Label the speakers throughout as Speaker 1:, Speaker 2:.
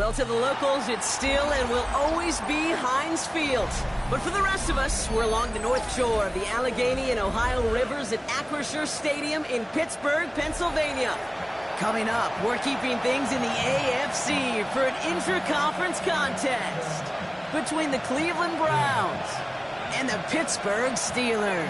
Speaker 1: Well, to the locals, it's still and will always be Heinz Field. But for the rest of us, we're along the north shore of the Allegheny and Ohio rivers at Acrisure Stadium in Pittsburgh, Pennsylvania. Coming up, we're keeping things in the AFC for an intra-conference contest between the Cleveland Browns and the Pittsburgh Steelers.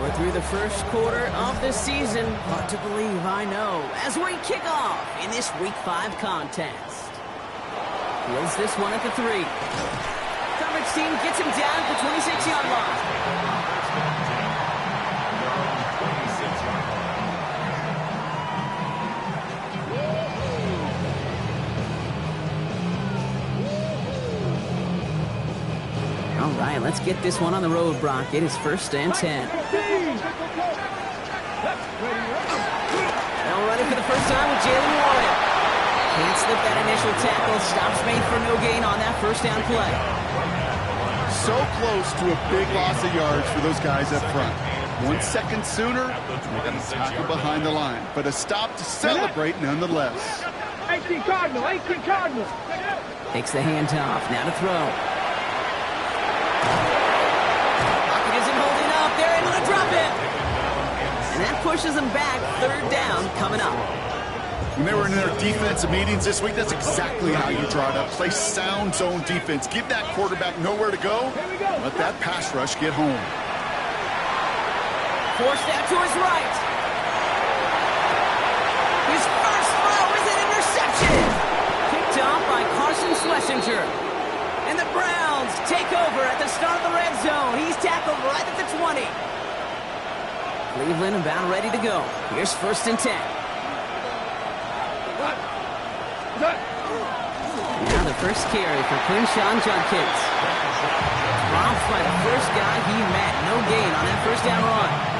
Speaker 1: We're through the first quarter of the season. Hard to believe, I know, as we kick off in this Week 5 contest. Wins this one at the 3. Coverage team gets him down at the 26-yard line. All right, let's get this one on the road, Brock. It is 1st and 10. Now running for the first time with Jalen Warren. Can't slip that initial tackle. Stops made for no gain on that first down play.
Speaker 2: So close to a big loss of yards for those guys up front. 1 second sooner, they're going to tackle behind the line. But a stop to celebrate nonetheless.
Speaker 3: 18 Cardinal, 18 Cardinal.
Speaker 1: Takes the handoff. Now to throw. Pocket isn't holding up. They're able to drop it. And that pushes them back. 3rd down coming up.
Speaker 2: When they were in their defensive meetings this week, that's exactly how you draw it up. Play sound zone defense. Give that quarterback nowhere to go. Let that pass rush get home.
Speaker 1: Forced out to his right. His first throw is an interception. Picked off by Carson Schlesinger. And the Browns take over at the start of the red zone. He's tackled right at the 20. Cleveland about ready to go. Here's 1st and 10. Now the first carry for Quinshon Judkins. Dropped by the first guy he met. No gain on that first down run.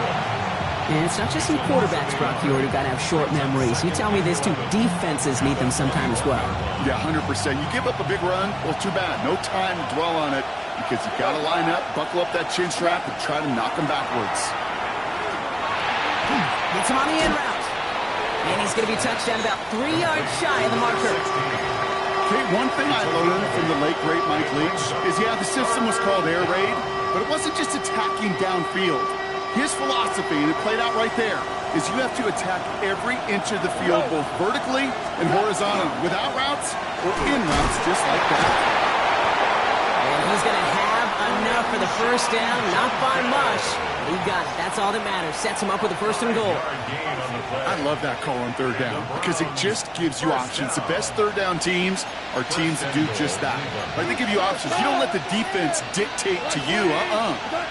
Speaker 1: And it's not just some quarterbacks, Brock Huard, who got to have short memories. You tell me this too, defenses need them sometimes as well.
Speaker 2: Yeah, 100%. You give up a big run, well, too bad. No time to dwell on it because you got to line up, buckle up that chin strap, and try to knock them backwards.
Speaker 1: Gets him on the in route. And he's going to be touched down about 3 yards shy of the marker.
Speaker 2: Okay, one thing I learned from the late, great Mike Leach is, yeah, the system was called air raid, but it wasn't just attacking downfield. His philosophy, and it played out right there, is you have to attack every inch of the field, both vertically and horizontally, without routes or in routes, just like that.
Speaker 1: And he's going to have enough for the first down, not by much. He got it. That's all that matters. Sets him up with a 1st and goal.
Speaker 2: I love that call on 3rd down because it just gives you options. The best 3rd down teams are teams that do just that. Like, they give you options. You don't let the defense dictate to you.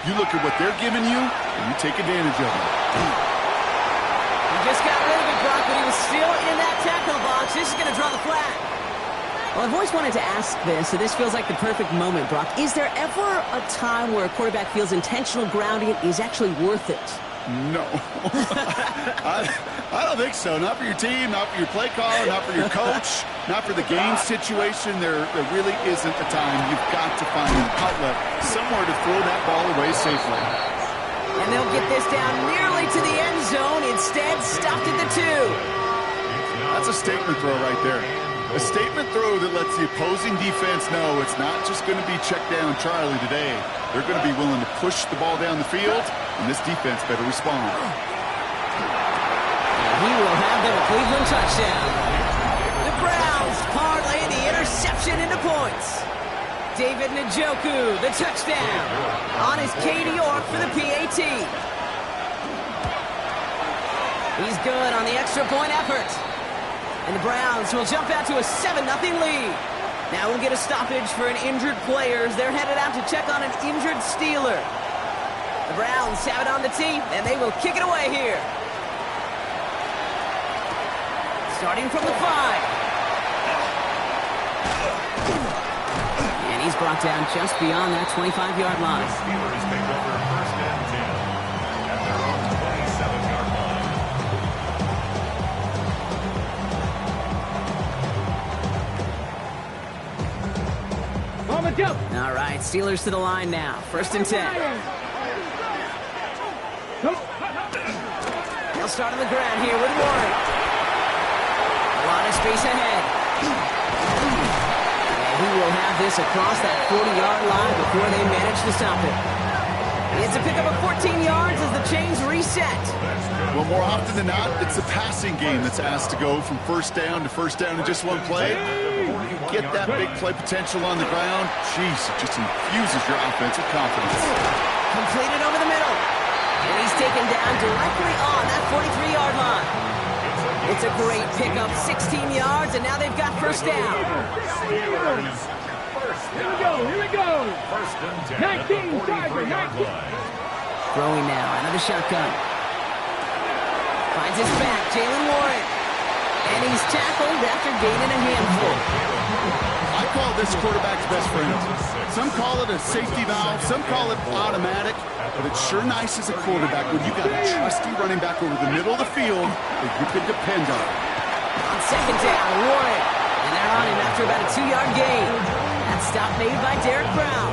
Speaker 2: You look at what they're giving you, and you take advantage of it.
Speaker 1: He just got rid of it, Brock, but he was still in that tackle box. This is going to draw the flag. Well, I've always wanted to ask this, so this feels like the perfect moment, Brock. Is there ever a time where a quarterback feels intentional grounding is actually worth it?
Speaker 2: No. I don't think so. Not for your team, not for your play caller, not for your coach, not for the game situation. There really isn't a time. You've got to find an outlet, somewhere to throw that ball away safely.
Speaker 1: And they'll get this down nearly to the end zone. Instead, stopped at the 2.
Speaker 2: That's a statement throw right there. A statement throw that lets the opposing defense know it's not just going to be check down Charlie today. They're going to be willing to push the ball down the field, and this defense better respond.
Speaker 1: And he will have the Cleveland touchdown. The Browns parlay the interception into points. David Njoku, the touchdown. On his Katie York for the PAT. He's good on the extra point effort. And the Browns will jump out to a 7-0 lead. Now we'll get a stoppage for an injured player as they're headed out to check on an injured Steeler. The Browns have it on the tee, and they will kick it away here. Starting from the 5. And he's brought down just beyond that 25-yard line.
Speaker 4: Steelers take over 1st and 10 at their own
Speaker 3: Watch out.
Speaker 1: All right, Steelers to the line now. 1st and 10. They'll start on the ground here with Warren. A lot of space ahead. And he will have this across that 40-yard line before they manage to stop it. It's a pickup of 14 yards as the chains reset.
Speaker 2: Well, more often than not, it's the passing game that's asked to go from first down in just one play. You get that big play potential on the ground. Jeez, it just infuses your offensive confidence.
Speaker 1: Completed over the middle. And he's taken down directly on that 43-yard line. It's a great pickup, 16 yards, and now they've got first down.
Speaker 3: Here we go. 19, Tiger, 19.
Speaker 1: Throwing now, out of the shotgun. Finds his back, Jaylen Warren. And he's tackled after gaining a handful.
Speaker 2: I call this quarterback's best friend. Some call it a safety valve, some call it automatic, but it's sure nice as a quarterback when you got a trusty running back over the middle of the field that you can depend on.
Speaker 1: On 2nd down, Warren. And they're on him after about a 2-yard gain. That stop made by Derek Brown.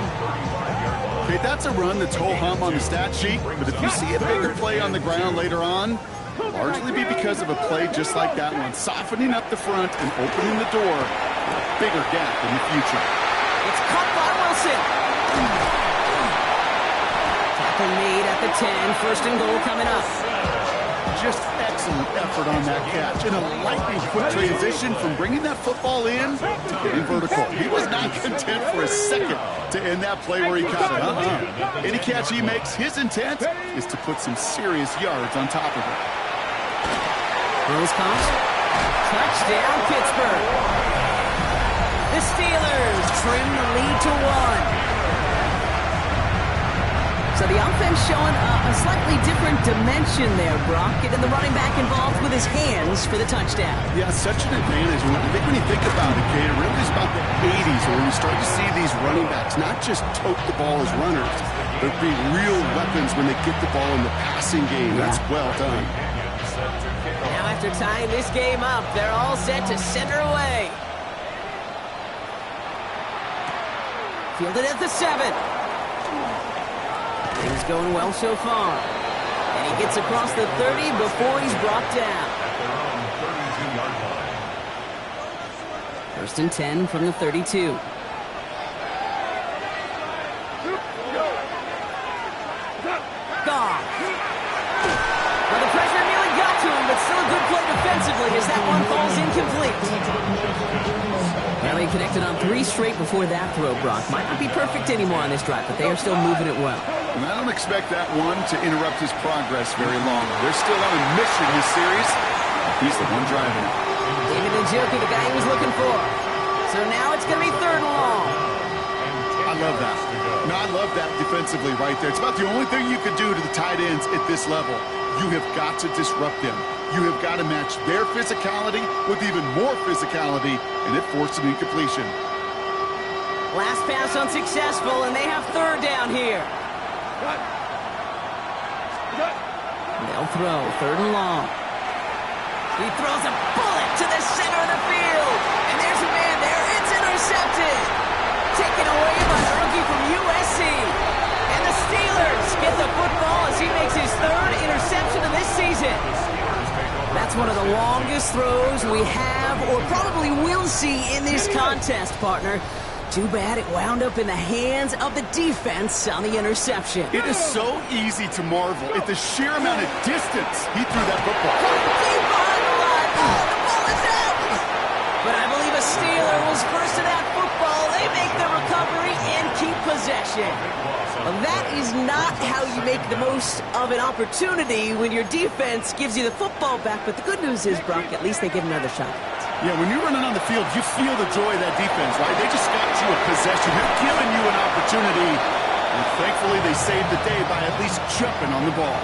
Speaker 2: Okay, that's a run that's ho-hum on the stat sheet, but if you see a bigger play on the ground later on, largely be because of a play just like that one, softening up the front and opening the door for a bigger gap in the future.
Speaker 1: It's caught by Wilson. Tackle made at the 10. 1st and goal coming up.
Speaker 2: Just excellent effort on that catch. And a lightning quick transition from bringing that football in to getting vertical. He was not content for a second to end that play where he caught it. Any catch he makes, his intent is to put some serious yards on top of it.
Speaker 1: Throws comes. Touchdown, Pittsburgh. The Steelers trim the lead to 1. So the offense showing a slightly different dimension there, Brock. Getting the running back involved with his hands for the touchdown.
Speaker 2: Yeah, such an advantage. When you think about it, Kate, it really is about the 80s where we start to see these running backs not just tote the ball as runners, but be real weapons when they get the ball in the passing game. That's well done.
Speaker 1: Now after tying this game up, they're all set to center away. Fielded at the 7. Things going well so far. And he gets across the 30 before he's brought down. 1st and 10 from the 32. Goff. Well, the pressure nearly got to him, but still a good play defensively as that one falls incomplete. Well, he connected on 3 straight before that throw, Brock. Might not be perfect anymore on this drive, but they are still moving it well.
Speaker 2: And I don't expect that one to interrupt his progress very long. They're still on a mission this series. He's the one driving it.
Speaker 1: David Njoku, the guy he was looking for. So now it's going to be 3rd and long.
Speaker 2: I love that. No, I love that defensively right there. It's about the only thing you could do to the tight ends at this level. You have got to disrupt them. You have got to match their physicality with even more physicality, and it forced an incompletion.
Speaker 1: Last pass unsuccessful, and they have 3rd down here. They'll throw 3rd and long. He throws a bullet to the center of the field. And there's a man there. It's intercepted. Taken away by the rookie from USC. And the Steelers get the football as he makes his 3rd interception of this season. That's one of the longest throws we have or probably will see in this contest, partner. Too bad it wound up in the hands of the defense on the interception.
Speaker 2: It is so easy to marvel at the sheer amount of distance he threw that football.
Speaker 1: Deep behind the line. Oh, the ball is out. But I believe a Steeler was first to that football. They make the recovery and keep possession. Well, that is not how you make the most of an opportunity when your defense gives you the football back. But the good news is, Brock, at least they get another shot.
Speaker 2: Yeah, when you're running on the field, you feel the joy of that defense, right? They just got you a possession. They're giving you an opportunity. And thankfully, they saved the day by at least jumping on the ball.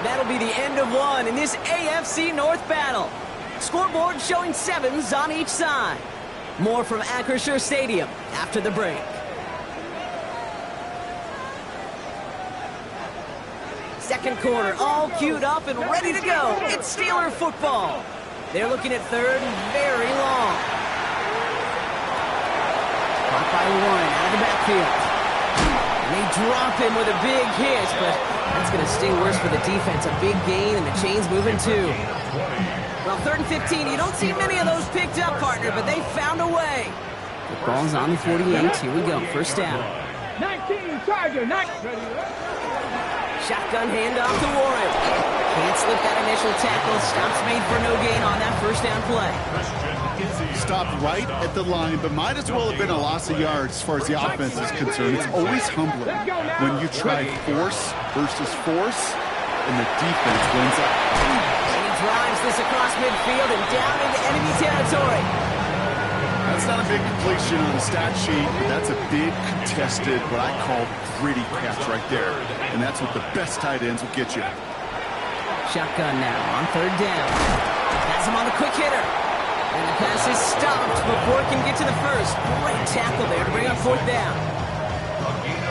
Speaker 1: That'll be the end of one in this AFC North battle. Scoreboard showing 7s on each side. More from Acrisure Stadium after the break. Second quarter, all queued up and ready to go. It's Steeler football. They're looking at 3rd and very long. Caught by Warren backfield. And they drop him with a big hit, but that's going to sting worse for the defense. A big gain, and the chain's moving too. Well, 3rd and 15, you don't see many of those picked up, partner, but they found a way. The ball's on the 48. Here we go, first down.
Speaker 3: 19, Charger,
Speaker 1: Shotgun handoff to Warren. Can't slip that initial tackle. Stops made for no gain on that first down play.
Speaker 2: Stopped right at the line, but might as well have been a loss of yards as far as the offense is concerned. It's always humbling when you try force versus force, and the defense wins out.
Speaker 1: And he drives this across midfield and down into enemy territory.
Speaker 2: That's not a big completion on the stat sheet, but that's a big contested, what I call gritty catch right there. And that's what the best tight ends will get you.
Speaker 1: Shotgun now on 3rd down. Has him on the quick hitter. And the pass is stopped before it can get to the first. Great tackle there to bring up 4th down.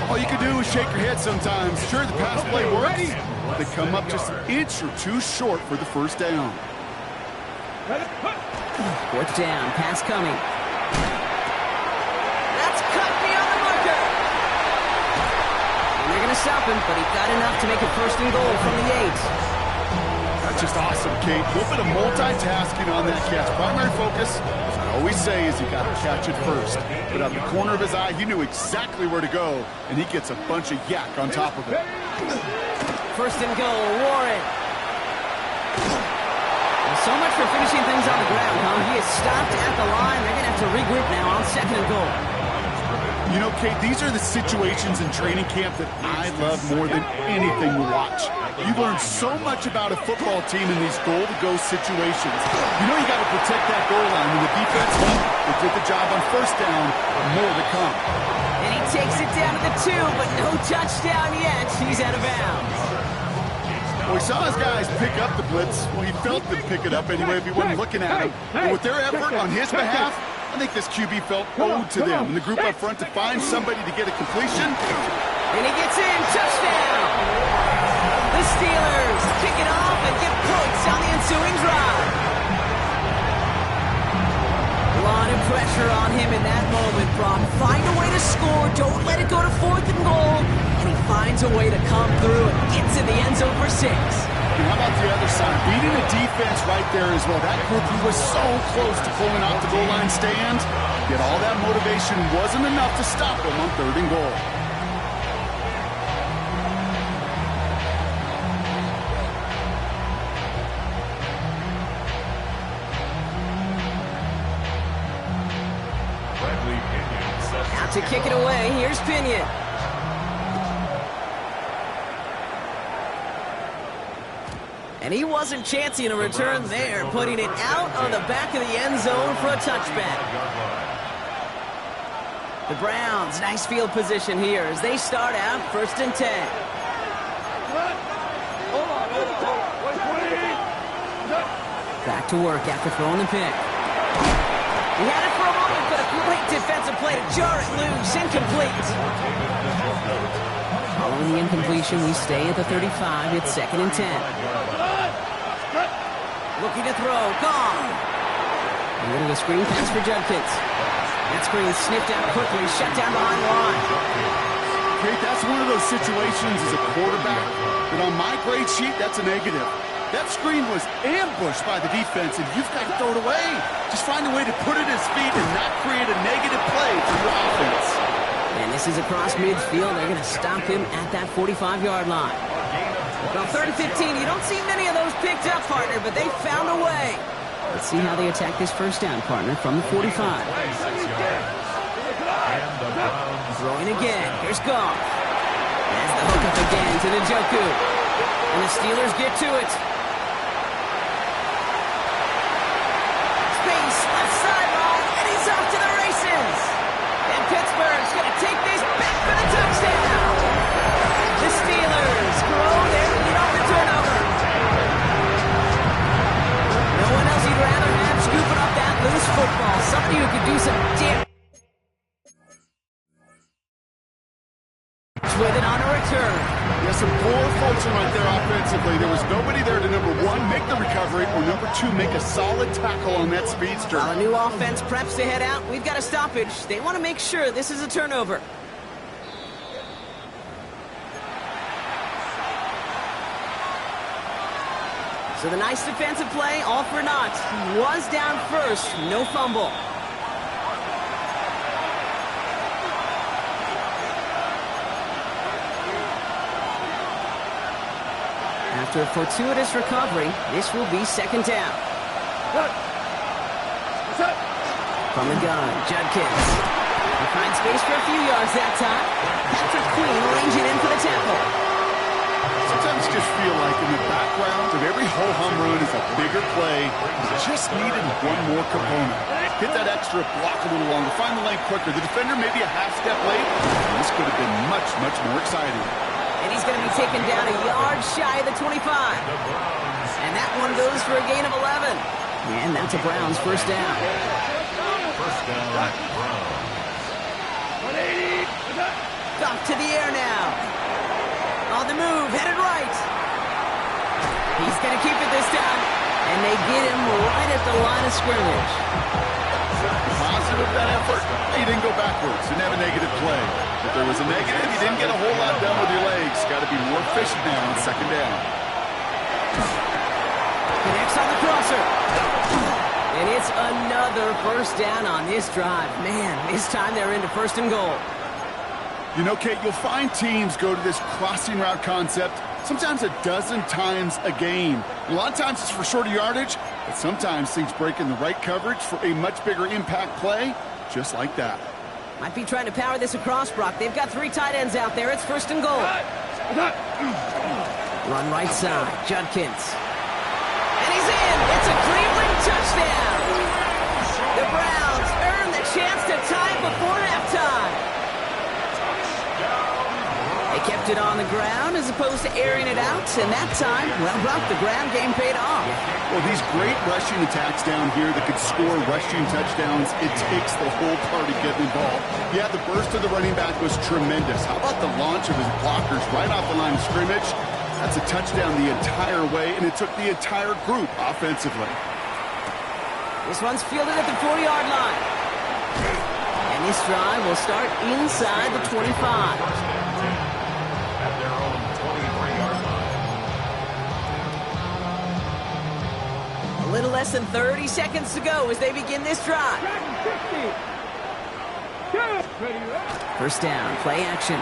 Speaker 2: All you can do is shake your head sometimes. Sure, the pass play works, but they come up just an inch or two short for the first down.
Speaker 1: 4th down, pass coming. That's cut beyond the marker. And they're going to stop him, but he got enough to make it 1st and goal from the 8.
Speaker 2: That's just awesome, Kate. A little bit of multitasking on that catch. Primary focus, as I always say, is you got to catch it first. But out the corner of his eye, he knew exactly where to go, and he gets a bunch of yak on top of it.
Speaker 1: 1st and goal, Warren. So much for finishing things on the ground, huh? He is stopped at the line. They're going to have to regroup now on 2nd and goal.
Speaker 2: You know, Kate, these are the situations in training camp that I love more than anything to watch. You learn so much about a football team in these goal-to-go situations. You know you got to protect that goal line. When the defense they did the job on 1st down, more to come.
Speaker 1: And he takes it down to the 2, but no touchdown yet. He's out of bounds.
Speaker 2: Well, we saw his guys pick up the blitz. Well, he felt them pick it up anyway if he wasn't looking at him. But with their effort on his behalf, I think this QB felt owed to them. And the group up front to find somebody to get a completion.
Speaker 1: And he gets in. Touchdown! The Steelers kick it off and get points on the ensuing drive. A lot of pressure on him in that moment, Brock. Find a way to score. Don't let it go to 4th and goal. And he finds a way to come through and gets in the end zone for 6.
Speaker 2: And how about the other side? Beating the defense right there as well. That group who was so close to pulling out the goal line stand, yet all that motivation wasn't enough to stop them on 3rd and goal.
Speaker 1: Out to kick it away. Here's Pinion. And he wasn't chancing a return there, putting it out on the back of the end zone for a touchback. The Browns, nice field position here as they start out 1st and 10. Back to work after throwing the pick. He had it for a moment, but a great defensive play to jar it loose, incomplete. Following the incompletion, we stay at the 35. It's 2nd and 10. Looking to throw, gone. A little of a screen pass for Judkins. That screen sniffed out quickly, shut down behind the line.
Speaker 2: Great, that's one of those situations as a quarterback that on my grade sheet, that's a negative. That screen was ambushed by the defense, and you've got to throw it away. Just find a way to put it at his feet and not create a negative play for your offense.
Speaker 1: And this is across midfield. They're going to stop him at that 45-yard line. Well, 3rd and 15, you don't see many of those picked up, partner, but they found a way. Let's see how they attack this first down, partner, from the 45. Throwing again. Here's Goff. There's the hook up again to Njoku. And the Steelers get to it. Space, left sideline, and he's off to the races. And Pittsburgh's going to take this back for the touchdown. The Steelers grow their lead off the turnover. No one else you'd rather have scooping up that loose football. Somebody who could do some damage with it on a return.
Speaker 2: Yes, some poor fortune right there offensively. There was nobody there to, number one, make the recovery, or number two, make a solid tackle on that speedster.
Speaker 1: While a new offense preps to head out, we've got a stoppage. They want to make sure this is a turnover. So the nice defensive play, all for naught. He was down first, no fumble. After a fortuitous recovery, this will be second down. From the gun, Judkins. He finds space for a few yards that time. Patrick Queen ranging in for the tackle.
Speaker 2: Sometimes just feel like in the background of every ho-hum run is a bigger play. You just needed one more component. Hit that extra block a little longer. Find the lane quicker. The defender maybe a half step late. This could have been much, much more exciting.
Speaker 1: And he's going to be taken down a yard shy of the 25. And that one goes for a gain of 11. And that's a Browns first down.
Speaker 3: First down, Browns.
Speaker 1: Off to the air now. On the move, headed right. He's going to keep it this time. And they get him right at the line of scrimmage.
Speaker 2: Positive that effort. He didn't go backwards. Didn't have a negative play. If there was a negative, you didn't get a whole lot done with your legs. Got to be more efficient now on second down.
Speaker 1: Connects on the crosser. And it's another first down on this drive. Man, this time they're into first and goal.
Speaker 2: You know, Kate, you'll find teams go to this crossing route concept sometimes a dozen times a game. A lot of times it's for shorter yardage, but sometimes things break in the right coverage for a much bigger impact play, just like that.
Speaker 1: Might be trying to power this across, Brock. They've got three tight ends out there. It's first and goal. Run right side, Judkins. And he's in. It's a Cleveland touchdown. The Browns earn the chance to tie before halftime. They kept it on the ground as opposed to airing it out, and that time, well, Brock, the ground game paid off.
Speaker 2: Well, these great rushing attacks down here that could score rushing touchdowns, it takes the whole party getting involved. Yeah, the burst of the running back was tremendous. How about the launch of his blockers right off the line of scrimmage? That's a touchdown the entire way, and it took the entire group offensively.
Speaker 1: This one's fielded at the 4-yard line. And this drive will start inside the 25.
Speaker 3: At their own 23-yard line.
Speaker 1: A little less than 30 seconds to go as they begin this drive. First down, play action.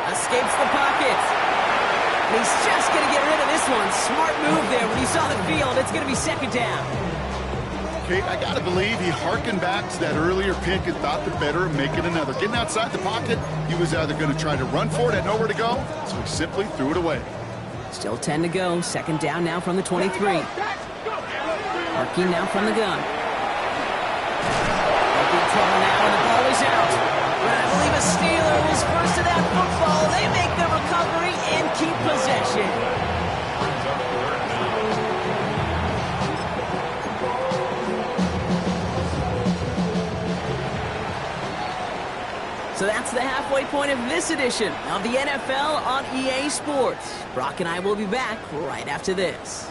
Speaker 1: Escapes the pocket. And he's just going to get rid of this one. Smart move there when he saw the field. It's going to be second down.
Speaker 2: Kate, I got to believe he hearkened back to that earlier pick and thought the better of making another. Getting outside the pocket, he was either going to try to run for it, had nowhere to go, so he simply threw it away.
Speaker 1: Still 10 to go. Second down now from the 23. Harking now from the gun. Big trouble now, and the ball is out. But I believe a Steeler was first to that football. They make the recovery and keep possession. So that's the halfway point of this edition of the NFL on EA Sports. Brock and I will be back right after this.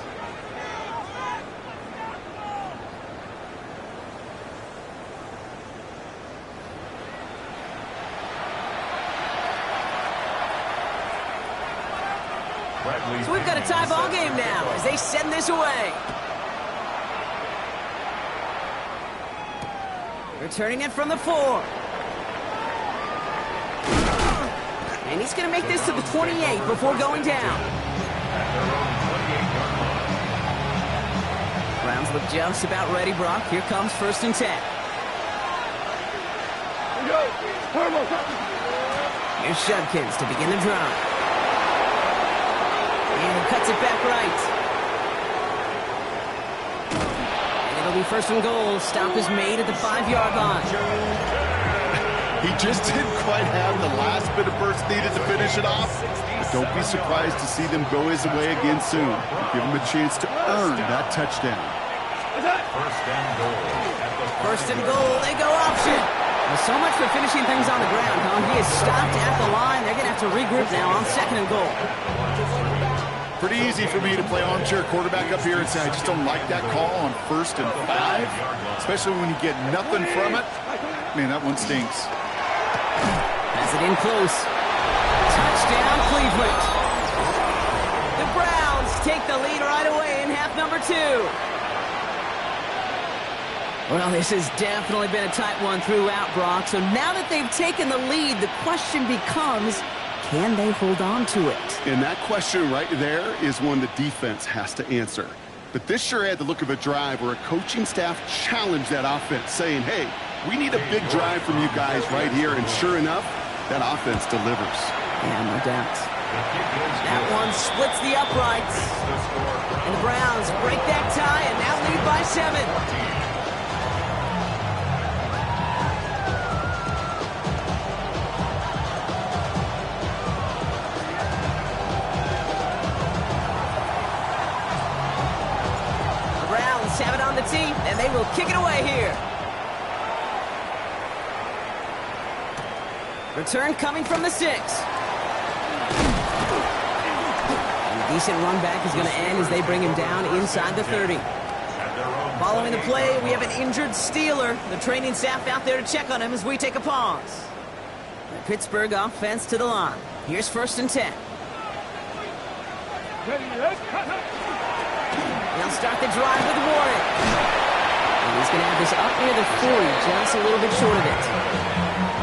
Speaker 1: So we've got a tie ball game now as they send this away. Returning it from the 4. And he's going to make this to the 28 before going down. Browns look just about ready, Brock. Here comes first and 10. Here's Judkins to begin the drive. And he cuts it back right. And it'll be first and goal. Stop is made at the 5-yard line.
Speaker 2: He just didn't quite have the last bit of burst needed to finish it off. But don't be surprised to see them go his way again soon. Give him a chance to earn that touchdown.
Speaker 3: First and goal.
Speaker 1: First and goal, they go option. Well, so much for finishing things on the ground, huh? He is stopped at the line. They're going to have to regroup now on 2nd and goal.
Speaker 2: Pretty easy for me to play armchair quarterback up here and say I just don't like that call on 1st and 5, especially when you get nothing from it. Man, that one stinks.
Speaker 1: Has it in close. Touchdown, Cleveland. The Browns take the lead right away in half number 2. Well, this has definitely been a tight one throughout, Brock. So now that they've taken the lead, the question becomes, can they hold on to it?
Speaker 2: And that question right there is one the defense has to answer. But this sure had the look of a drive where a coaching staff challenged that offense, saying, hey, we need a big drive from you guys right here. And sure enough, that offense delivers.
Speaker 1: Yeah, no doubt. That one splits the uprights. And the Browns break that tie and now lead by 7. Have it on the tee, and they will kick it away here. Return coming from the 6. And a decent run back is going to end as they bring him down inside the 30. Following the play, we have an injured Steeler. The training staff out there to check on him as we take a pause. The Pittsburgh offense to the line. Here's 1st and 10. They'll start the drive with Warren. And he's going to have this up near the 40, just a little bit short of it.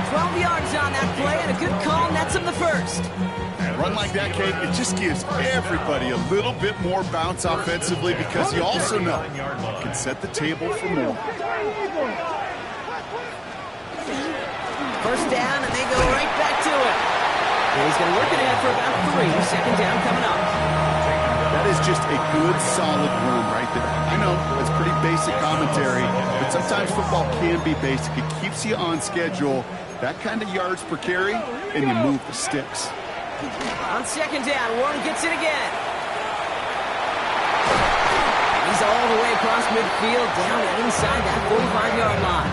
Speaker 1: 12 yards on that play, and a good call nets him the 1st.
Speaker 2: A run like that, Kate, it just gives everybody a little bit more bounce offensively because you also know you can set the table for more.
Speaker 1: 1st down, and they go right back to it. And he's going to work it ahead for about 3. 2nd down coming up.
Speaker 2: That is just a good, solid run right there. I know, it's pretty basic commentary, but sometimes football can be basic. It keeps you on schedule, that kind of yards per carry, and you move the sticks.
Speaker 1: On 2nd down, Warren gets it again. He's all the way across midfield, down inside that 45-yard line.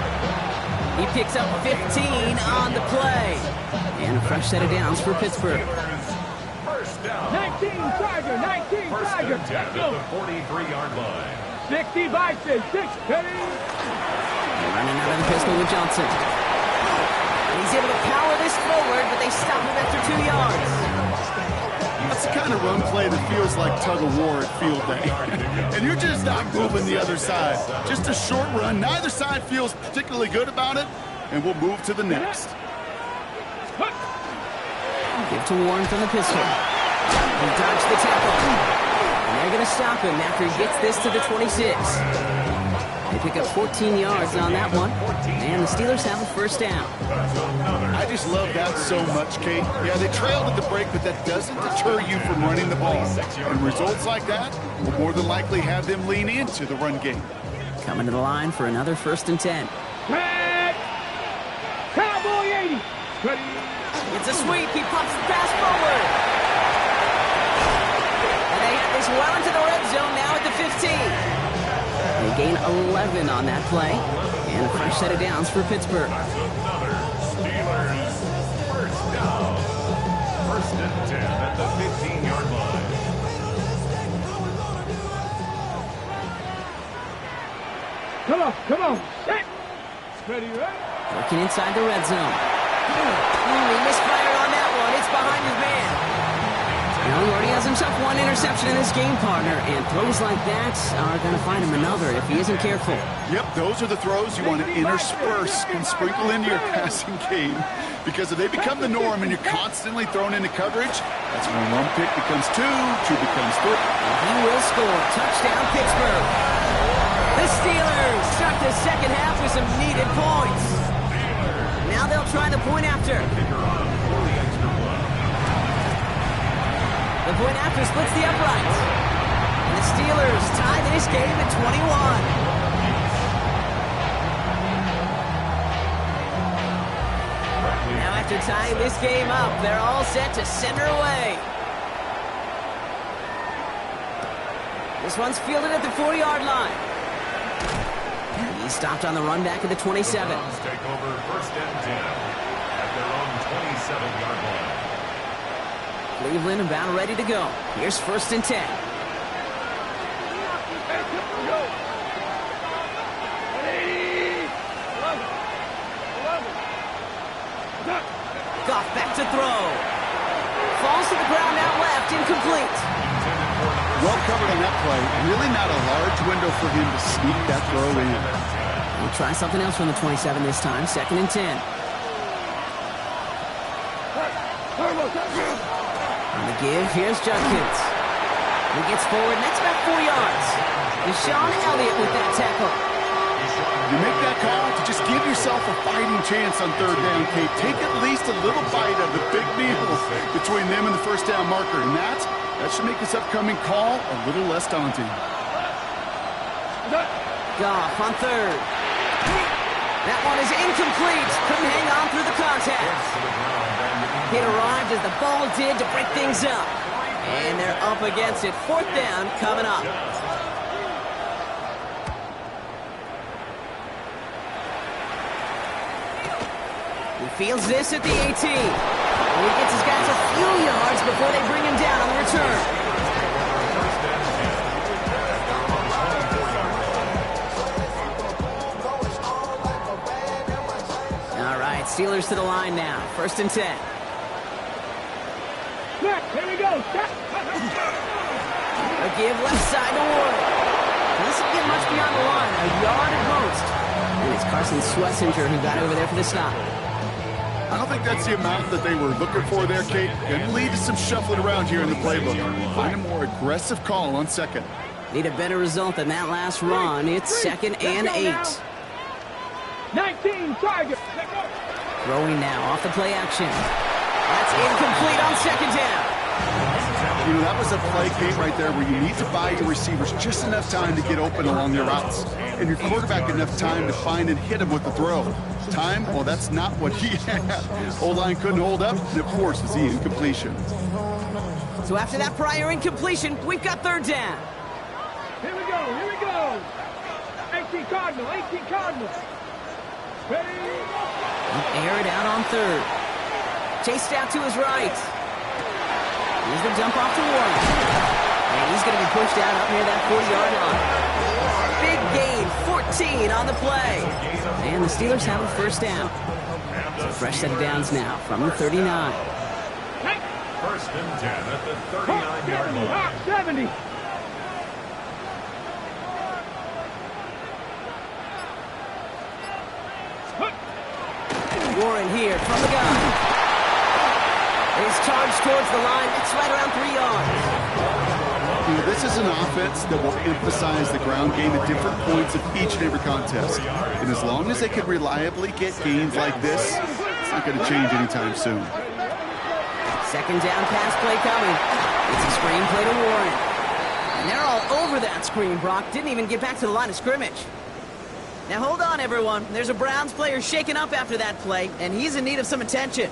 Speaker 1: He picks up 15 on the play. And a fresh set of downs for Pittsburgh.
Speaker 3: 19 Tiger, 19 Tiger.
Speaker 4: At the 43-yard line.
Speaker 3: 60 Vikings, 6 Penny.
Speaker 1: Running out of the pistol with Johnson. And he's able to power this forward, but they stop him after 2 yards.
Speaker 2: That's the kind of run play that feels like tug-of-war at field day. And you're just not moving the other side. Just a short run. Neither side feels particularly good about it, and we'll move to the next.
Speaker 1: Give to Warren from the pistol. He dodged the tackle. And they're going to stop him after he gets this to the 26. They pick up 14 yards on that one. And the Steelers have a 1st down.
Speaker 2: I just love that so much, Kate. Yeah, they trailed at the break, but that doesn't deter you from running the ball. And results like that will more than likely have them lean into the run game.
Speaker 1: Coming to the line for another 1st and 10.
Speaker 3: Cowboy 80. Ready.
Speaker 1: It's a sweep. He pops the pass forward. And they have this well into the red zone now at the 15. They gain 11 on that play. And a fresh set of downs for Pittsburgh.
Speaker 4: Another Steelers 1st down. 1st and 10 at the 15-yard line.
Speaker 3: Come on. Set. Ready, right?
Speaker 1: Working inside the red zone. He misfired on that one. It's behind his man. Now he already has himself one interception in this game, partner, and throws like that are going to find him another if he isn't careful.
Speaker 2: Yep, those are the throws you want to intersperse and sprinkle into your passing game, because if they become the norm and you're constantly thrown into coverage, that's when one pick becomes 2 becomes 3.
Speaker 1: And he will score. Touchdown, Pittsburgh. The Steelers start the 2nd half with some needed points. Now they'll try the point after. The point after splits the uprights. And the Steelers tie this game at 21. Now after tying this game up, they're all set to send her away. This one's fielded at the 4-yard line. He's stopped on the run back at the 27.
Speaker 4: The Browns take over 1st and 10 at their own 27-yard line.
Speaker 1: Cleveland about ready to go. Here's 1st and 10. Goff back to throw. Falls to the ground out left, incomplete.
Speaker 2: Well covered on that play. Really not a large window for him to sneak that throw in.
Speaker 1: We'll try something else from the 27 this time. 2nd and 10. On the give, here's Judkins. He gets forward, and that's about 4 yards. Deshaun Elliott with that tackle.
Speaker 2: You make that call to just give yourself a fighting chance on 3rd down, Kate. Take at least a little bite of the big meal between them and the 1st down marker. And that should make this upcoming call a little less daunting.
Speaker 1: Goff on 3rd. That one is incomplete. Couldn't hang on through the contact. It arrived as the ball did to break things up. And they're up against it. 4th down coming up. He fields this at the 18. And he gets his guys a few yards before they bring him down on the return. All right, Steelers to the line now. 1st and 10.
Speaker 3: Here we go.
Speaker 1: A give left side to Warren. This doesn't get much beyond the line. A yard at most. And it's Carson Schwarzenegger who got over there for the stop.
Speaker 2: I don't think that's the amount that they were looking for there, Kate. Going to lead to some shuffling around here in the playbook. Find a more aggressive call on 2nd.
Speaker 1: Need a better result than that last run. It's 2nd and 8.
Speaker 3: 19, target.
Speaker 1: Throwing now off the play action. That's incomplete on 2nd down.
Speaker 2: You know, that was a play, Kate, right there where you need to buy your receivers just enough time to get open along their routes. And your quarterback enough time to find and hit him with the throw. Time? Well, that's not what he had. O-line couldn't hold up, and of course, it's the incompletion.
Speaker 1: So after that prior incompletion, we've got 3rd down.
Speaker 3: Here we go. 18 Cardinal. Ready?
Speaker 1: Air it out on 3rd. Chased out to his right. Here's the dump off to Warren. And he's going to be pushed out up near that 40-yard line. Big gain, 14 on the play. And the Steelers have a 1st down. So fresh set of downs now from the 39.
Speaker 4: 1st and 10 at the 39-yard line.
Speaker 3: 70.
Speaker 1: Warren here from the gun. And he's charged towards the line. It's right around 3 yards.
Speaker 2: You know, this is an offense that will emphasize the ground game at different points of each and every contest. And as long as they can reliably get gains like this, it's not going to change anytime soon.
Speaker 1: 2nd down pass play coming. It's a screen play to Warren. And they're all over that screen, Brock. Didn't even get back to the line of scrimmage. Now hold on, everyone. There's a Browns player shaken up after that play, and he's in need of some attention.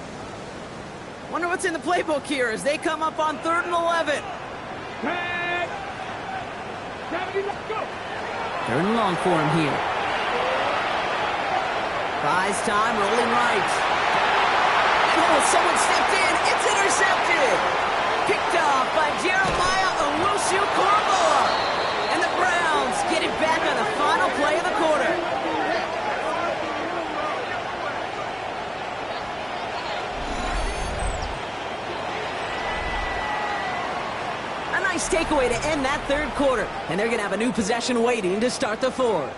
Speaker 1: Wonder what's in the playbook here as they come up on 3rd and 11.
Speaker 3: 70, let's go.
Speaker 1: 3rd and long for him here. Buys time, rolling right. Oh, someone stepped in. It's intercepted. Picked off by Jeremiah Owusu-Koramoah. And the Browns get it back on the final play of the quarter. A nice takeaway to end that 3rd quarter. And they're going to have a new possession waiting to start the 4th.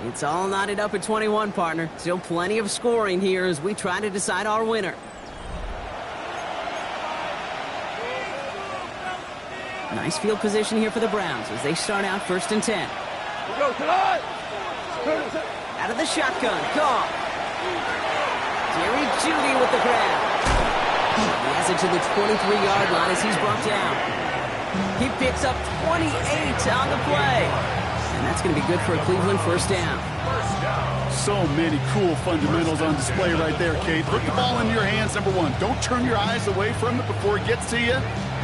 Speaker 1: It's all knotted up at 21, partner. Still plenty of scoring here as we try to decide our winner. Nice field position here for the Browns as they start out 1st and 10. Out of the shotgun, Goff. Jerry Jeudy with the grab. He has it to the 23-yard line as he's brought down. He picks up 28 on the play. And that's going to be good for a Cleveland 1st down.
Speaker 2: So many cool fundamentals on display right there, Kate. Put the ball in your hands, number one. Don't turn your eyes away from it before it gets to you.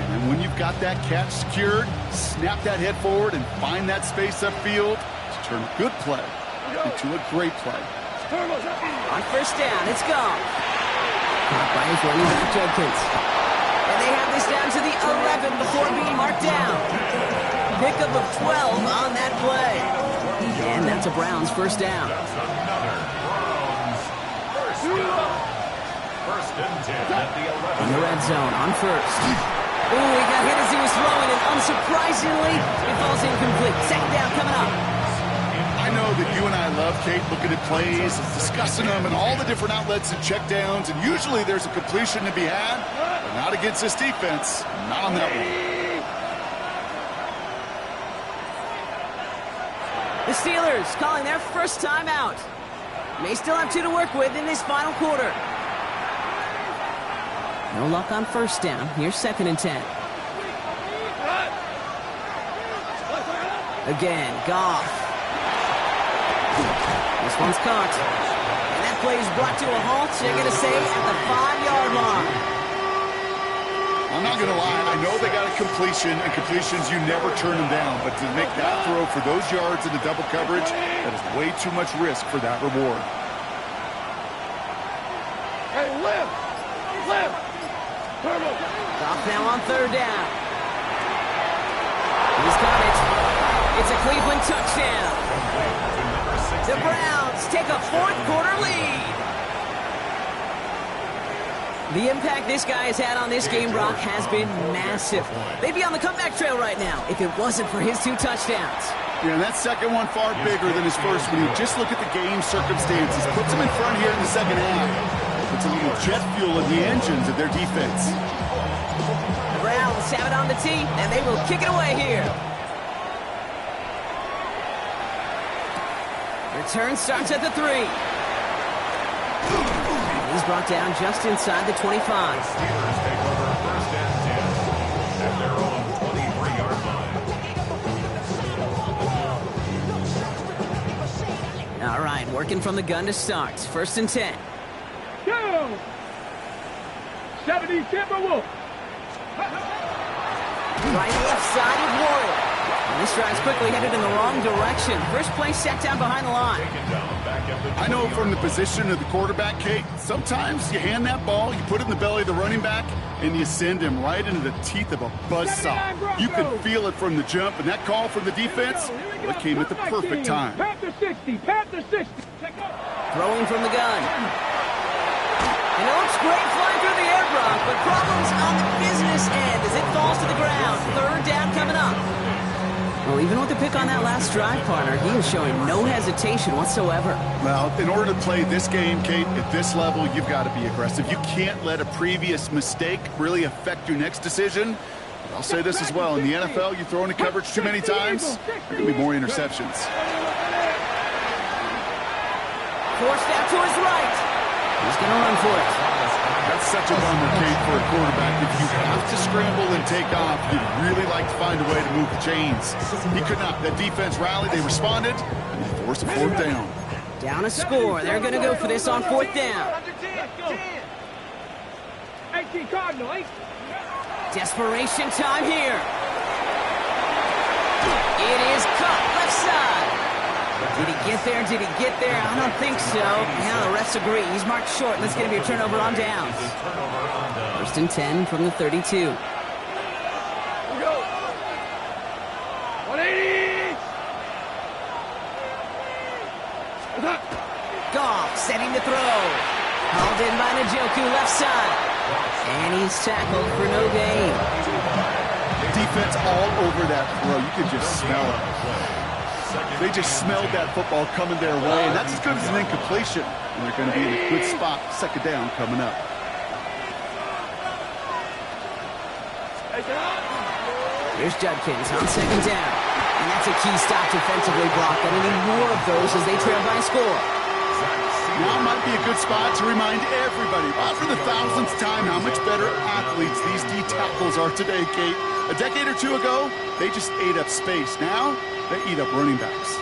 Speaker 2: And when you've got that catch secured, snap that head forward and find that space upfield to turn a good play into a great play.
Speaker 1: On first down, it's gone. Caught by his running back, Judkins. And they have this down to the 11 before being marked down. Pickup of 12 on that play. And that's a Browns first down.
Speaker 4: That's another Browns first down. First and 10 at the 11.
Speaker 1: In the red zone on first. Ooh, he got hit as he was throwing, and unsurprisingly, it falls incomplete. Second down coming up.
Speaker 2: I know that you and I love, Kate, looking at plays, discussing them, and all the different outlets and checkdowns, and usually there's a completion to be had, but not against this defense. Not on that one.
Speaker 1: The Steelers calling their first time out. May still have 2 to work with in this final quarter. No luck on first down. Here's second and 10. Again, Goff. This one's caught. And that play is brought to a halt, they're going to say, at the 5-yard line.
Speaker 2: I'm not going to lie. I know they got a completion, and completions, you never turn them down. But to make that throw for those yards into double coverage, that is way too much risk for that reward.
Speaker 3: Hey, lift.
Speaker 1: Goff now on third down. He's got it. It's a Cleveland touchdown. The Browns take a fourth-quarter lead. The impact this guy has had on this game, Brock, has been massive. They'd be on the comeback trail right now if it wasn't for his 2 touchdowns.
Speaker 2: Yeah, and that second one far bigger than his first when you just look at the game circumstances. Puts them in front here in the second half. Puts a little jet fuel in the engines of their defense.
Speaker 1: The Browns have it on the tee, and they will kick it away here. Return starts at the 3. He's brought down just inside the 25.
Speaker 4: Steelers take over first and 10 at their own 23-yard line.
Speaker 1: All right, working from the gun to start. First and 10.
Speaker 3: Go! 70 Timberwolves.
Speaker 1: Right left-sided Warrior. And this drive's quickly headed in the wrong direction. First play set down behind the line.
Speaker 2: I know from the position of the quarterback, Kate, sometimes you hand that ball, you put it in the belly of the running back, and you send him right into the teeth of a buzzsaw. You could feel it from the jump, and that call from the defense, well, it came at the perfect time.
Speaker 3: Panther 60.
Speaker 1: Throwing from the gun. And it looks great flying through the air, Brock, but problems on the business end as it falls to the ground. Third down coming up. Well, even with the pick on that last drive, partner, he is showing no hesitation whatsoever.
Speaker 2: Well, in order to play this game, Kate, at this level, you've got to be aggressive. You can't let a previous mistake really affect your next decision. But I'll say this as well. In the NFL, you throw into coverage too many times, there can be more interceptions.
Speaker 1: Forced out to his right. He's going to run for it.
Speaker 2: That's such a bummer, Kate, for a quarterback. If you have to scramble and take off, you'd really like to find a way to move the chains. He could not. That defense rallied. They responded, and they forced a fourth down.
Speaker 1: Down a score. They're going to go for this on fourth down.
Speaker 3: 18 Cardinal.
Speaker 1: Desperation time here. It is caught left side. Did he get there? Did he get there? I don't think so. Now the refs agree. He's marked short. That's going to be a turnover on downs. First and 10 from the 32.
Speaker 3: Here we go. 180.
Speaker 1: Goff setting to throw. Hauled in by Njoku left side. And he's tackled for no gain.
Speaker 2: Defense all over that throw. You could just smell it. They just smelled that football coming their way, and that's as good as an incompletion. And they're going to be in a good spot. Second down coming up.
Speaker 1: Here's Judkins on second down. And that's a key stop defensively, Brock. And they need more of those as they trail by a score.
Speaker 2: Now might be a good spot to remind everybody, for the thousandth time, how much better athletes these D tackles are today, Kate. A decade or two ago, they just ate up space. Now, they eat up running backs.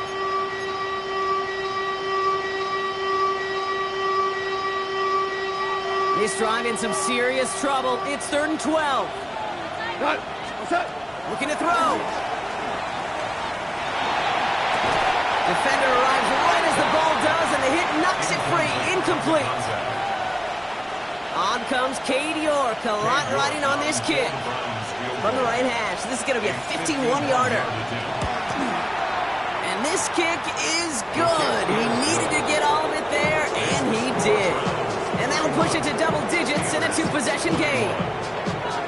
Speaker 1: This drive in some serious trouble. It's 3rd and 12.
Speaker 3: What's that?
Speaker 1: Looking to throw. Defender arrives right as the does, and the hit knocks it free. Incomplete. On comes Cade York. A lot riding on this kick. From the right hash. This is going to be a 51-yarder. And this kick is good. He needed to get all of it there, and he did. And that'll push it to double digits in a 2-possession game.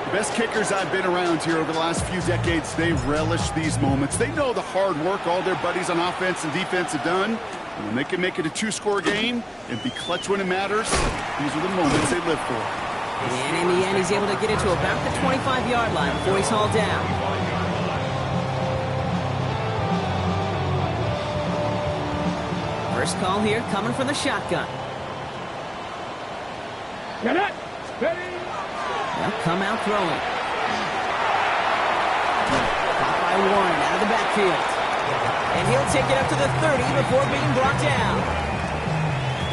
Speaker 2: The best kickers I've been around here over the last few decades, they relish these moments. They know the hard work all their buddies on offense and defense have done. And when they can make it a 2-score game and be clutch when it matters, these are the moments they live for.
Speaker 1: And in the end, he's able to get it to about the 25-yard line before he's hauled down. First call here coming from the shotgun.
Speaker 3: Get it. Ready.
Speaker 1: They'll come out throwing. Caught by Warren out of the backfield. And he'll take it up to the 30 before being brought down.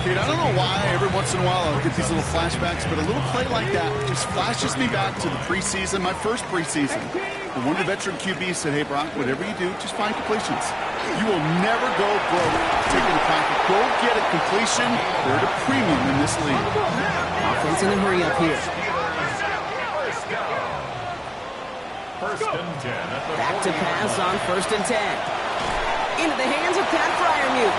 Speaker 2: Kate, I don't know why every once in a while I'll get these little flashbacks, but a little play like that just flashes me back to the preseason, my first preseason. And one of the veteran QBs said, hey, Brock, whatever you do, just find completions. You will never go broke taking a packet. Go get a completion. They're at a premium in this league.
Speaker 1: Offense in a hurry up here.
Speaker 4: First and 10 at the
Speaker 1: Back to pass on 1st and 10. Into the hands of Pat Freiermuth.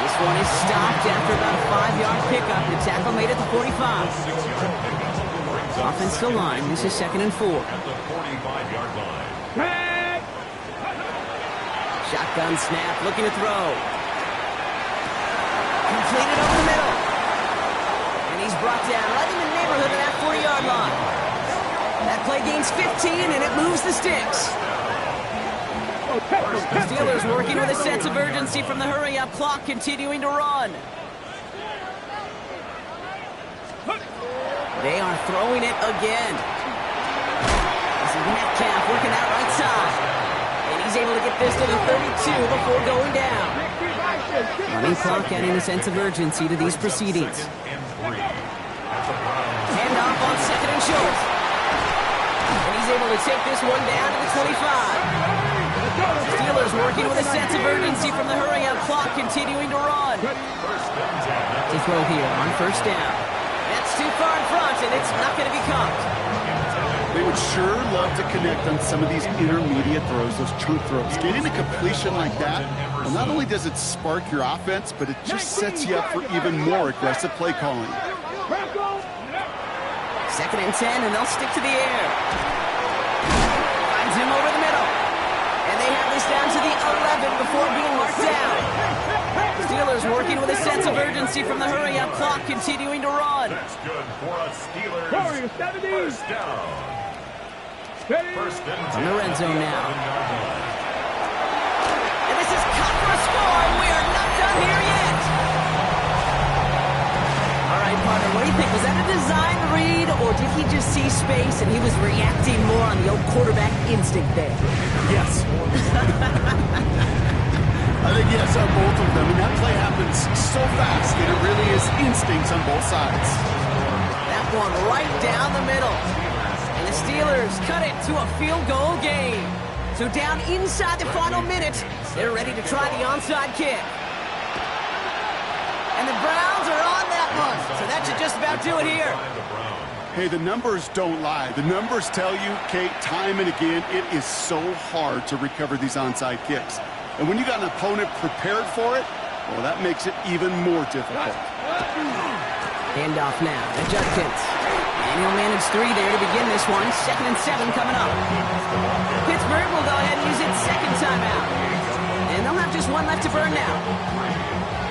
Speaker 1: This one is stopped after about a 5-yard pickup. The tackle made it to 45. Offense still line. This is 2nd and 4.
Speaker 4: At the 45-yard line.
Speaker 1: Shotgun snap, looking to throw. Completed over the middle. And he's brought down right in the neighborhood of that 40-yard line. That play gains 15, and it moves the sticks. The Steelers working with a sense of urgency from the hurry-up clock, continuing to run. They are throwing it again. This is Metcalf working that right side. And he's able to get this to the 32 before going down. Running clock adding a sense of urgency to these proceedings. Handoff on 2nd and short. And he's able to take this one down to the 25. Steelers working with a sense of urgency from the hurry-up clock, continuing to run. To throw here on 1st down. That's too far in front, and it's not going to be caught.
Speaker 2: They would sure love to connect on some of these intermediate throws, those chunk throws. Getting a completion like that, well, not only does it spark your offense, but it just sets you up for even more aggressive play calling.
Speaker 1: 2nd and 10, and they'll stick to the air. Finds him over the middle. And they have this down to the 11 before being marked down. Steelers working with a sense of urgency from the hurry-up clock, continuing to run.
Speaker 4: That's good for a Steelers. First down. First and 10.
Speaker 1: On the red zone now. And this is cut for a score, and we are not done here yet. All right, partner, what do you think? Was that a design read, or did he just see space and he was reacting more on the old quarterback instinct there?
Speaker 2: Yes. I think yes on both of them, and that play happens so fast that it really is instincts on both sides.
Speaker 1: That one right down the middle. And the Steelers cut it to a field goal game. So down inside the final minute, they're ready to try the onside kick. And the Browns are on that one, so that should just about do it here.
Speaker 2: Hey, the numbers don't lie. The numbers tell you, Kate, time and again, it is so hard to recover these onside kicks. And when you got an opponent prepared for it, well, that makes it even more difficult.
Speaker 1: Handoff now to Judkins. And he'll manage 3 there to begin this one. 2nd and 7 coming up. Pittsburgh will go ahead and use its 2nd timeout. And they'll have just one left to burn now.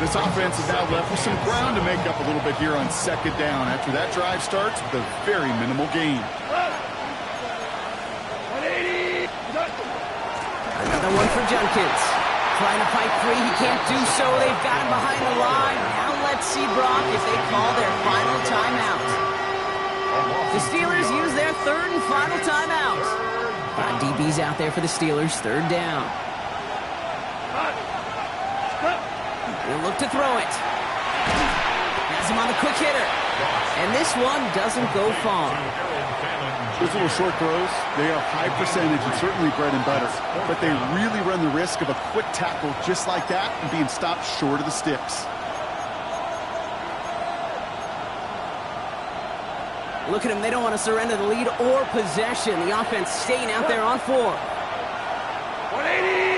Speaker 2: This offense is now left with some ground to make up a little bit here on 2nd down after that drive starts with a very minimal gain.
Speaker 1: Another one for Judkins. Trying to fight free. He can't do so. They've got him behind the line. Now let's see, Brock, if they call their final timeout. The Steelers use their 3rd and final timeout. 5 DBs out there for the Steelers. 3rd down. They'll look to throw it. Has him on the quick hitter. And this one doesn't go far.
Speaker 2: Those little short throws, they are high percentage and certainly bread and butter. But they really run the risk of a quick tackle just like that and being stopped short of the sticks.
Speaker 1: Look at them. They don't want to surrender the lead or possession. The offense staying out there on 4.
Speaker 3: 180!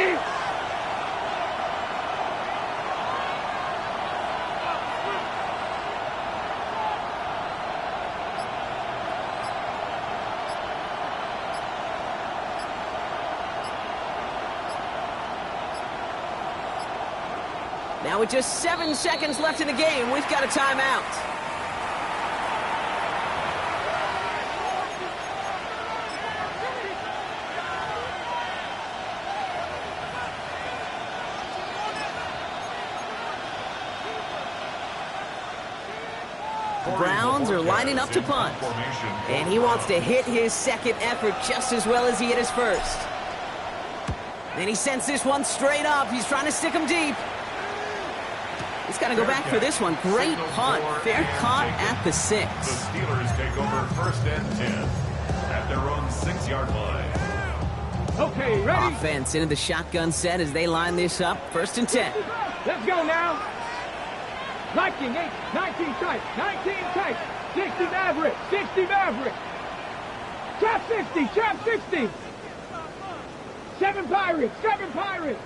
Speaker 1: Now with just 7 seconds left in the game, we've got a timeout. The Browns are lining up to punt. And he wants to hit his second effort just as well as he hit his first. And he sends this one straight up. He's trying to stick him deep. He's got to go back for this one. Great punt. Fair caught at the 6.
Speaker 4: The Steelers take over 1st and 10 at their own 6-yard line.
Speaker 3: Okay, ready?
Speaker 1: Offense into the shotgun set as they line this up. 1st and 10.
Speaker 3: Let's go now. 19 tight, 19 tight. 60 Maverick, 60 Maverick. Trap 60, trap 60. 7 Pirates, 7 Pirates.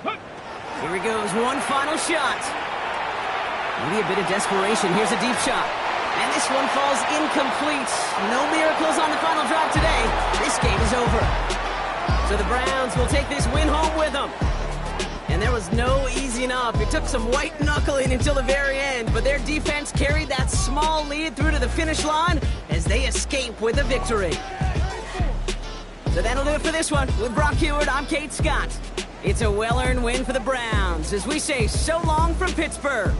Speaker 3: Hook.
Speaker 1: Here he goes, one final shot. Maybe a bit of desperation. Here's a deep shot. And this one falls incomplete. No miracles on the final drive today. This game is over. So the Browns will take this win home with them. And there was no easing up. It took some white knuckling until the very end, but their defense carried that small lead through to the finish line as they escape with a victory. So that'll do it for this one. With Brock Huard, I'm Kate Scott. It's a well-earned win for the Browns as we say so long from Pittsburgh.